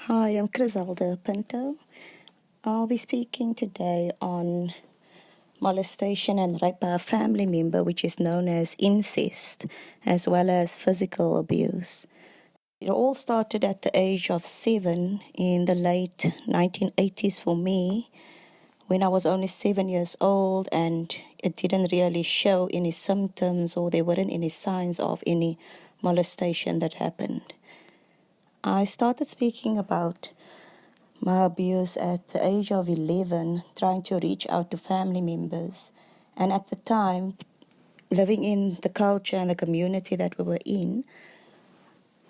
Hi, I'm Chrizelda Pinto. I'll be speaking today on molestation and rape by a family member, which is known as incest, as well as physical abuse. It all started at the age of 7 in the late 1980s for me, when I was only 7 years old, and it didn't really show any symptoms or there weren't any signs of any molestation that happened. I started speaking about my abuse at the age of 11, trying to reach out to family members. And at the time, living in the culture and the community that we were in,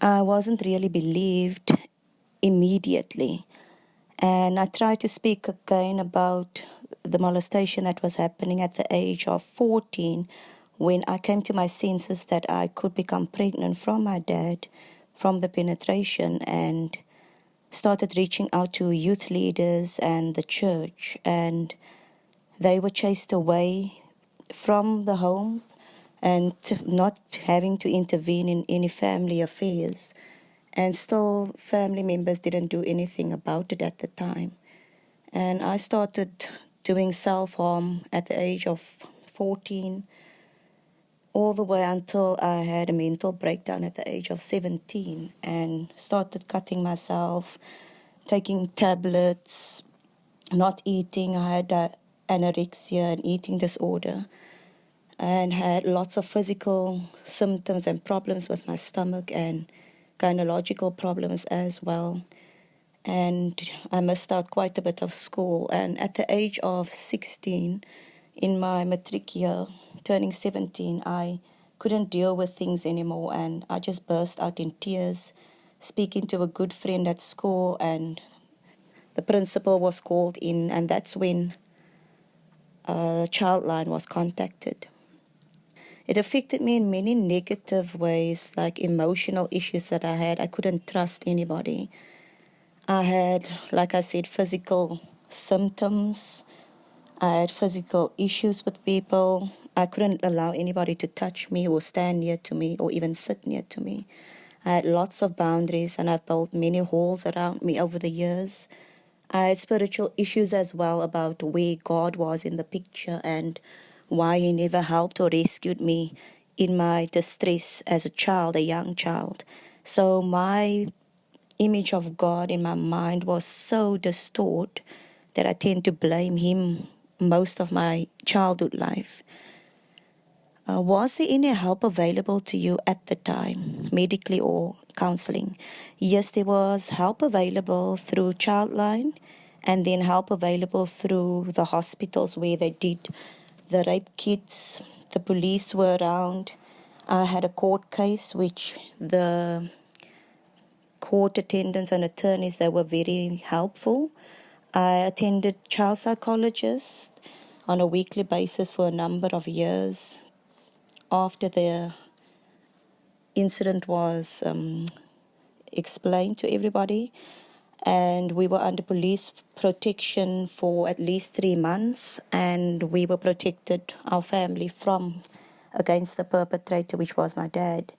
I wasn't really believed immediately. And I tried to speak again about the molestation that was happening at the age of 14, when I came to my senses that I could become pregnant from my dad from the penetration, and started reaching out to youth leaders and the church, and they were chased away from the home and not having to intervene in any family affairs. And still, family members didn't do anything about it at the time. And I started doing self harm at the age of 14, all the way until I had a mental breakdown at the age of 17 and started cutting myself, taking tablets, not eating. I had anorexia and eating disorder, and had lots of physical symptoms and problems with my stomach and gynecological problems as well. And I missed out quite a bit of school. And at the age of 16, in my matric year, turning 17, I couldn't deal with things anymore, and I just burst out in tears, speaking to a good friend at school, and the principal was called in, and that's when Childline was contacted. It affected me in many negative ways, like emotional issues that I had. I couldn't trust anybody. I had, like I said, physical symptoms. I had physical issues with people. I couldn't allow anybody to touch me or stand near to me or even sit near to me. I had lots of boundaries, and I've built many walls around me over the years. I had spiritual issues as well about where God was in the picture and why He never helped or rescued me in my distress as a child, a young child. So my image of God in my mind was so distorted that I tend to blame Him most of my childhood life. Was there any help available to you at the time, medically or counseling? Yes, there was help available through Childline, and then help available through the hospitals where they did the rape kits. The police were around. I had a court case, which the court attendants and attorneys, they were very helpful. I attended child psychologists on a weekly basis for a number of years after the incident was explained to everybody. And we were under police protection for at least 3 months, and we were protected, our family, from against the perpetrator, which was my dad.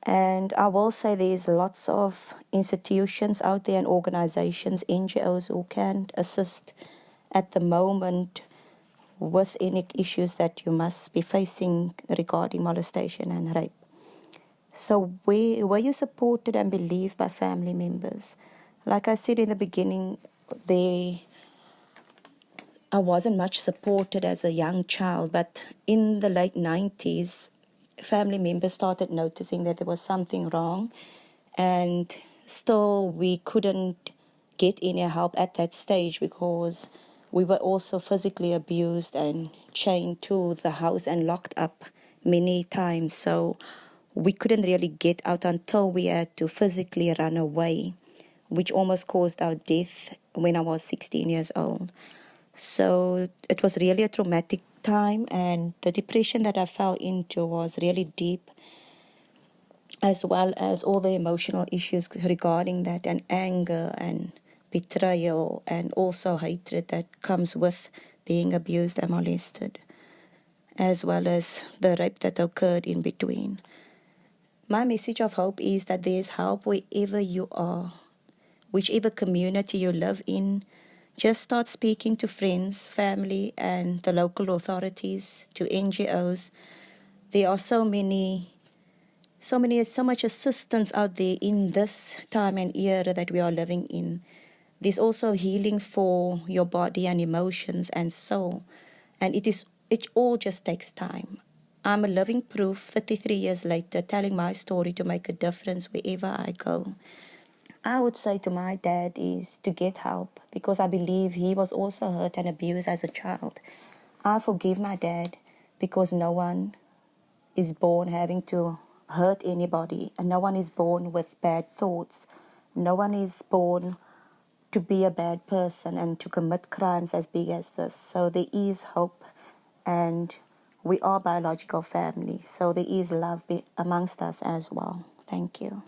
And I will say there's lots of institutions out there and organizations, NGOs, who can assist at the moment with any issues that you must be facing regarding molestation and rape. So were you supported and believed by family members? Like I said in the beginning, I wasn't much supported as a young child, but in the late 90s, family members started noticing that there was something wrong, and still we couldn't get any help at that stage because we were also physically abused and chained to the house and locked up many times. So we couldn't really get out until we had to physically run away, which almost caused our death when I was 16 years old. So it was really a traumatic time, and the depression that I fell into was really deep, as well as all the emotional issues regarding that, and anger and betrayal, and also hatred that comes with being abused and molested, as well as the rape that occurred in between. My message of hope is that there's help wherever you are. whichever community you live in. Just start speaking to friends, family, and the local authorities, to NGOs. There are so much assistance out there in this time and era that we are living in. There's also healing for your body and emotions and soul. And it all just takes time. I'm a living proof 33 years later, telling my story to make a difference wherever I go. I would say to my dad is to get help, because I believe he was also hurt and abused as a child. I forgive my dad because no one is born having to hurt anybody, and no one is born with bad thoughts. No one is born to be a bad person and to commit crimes as big as this. So there is hope, and we are biological family. So there is love amongst us as well. Thank you.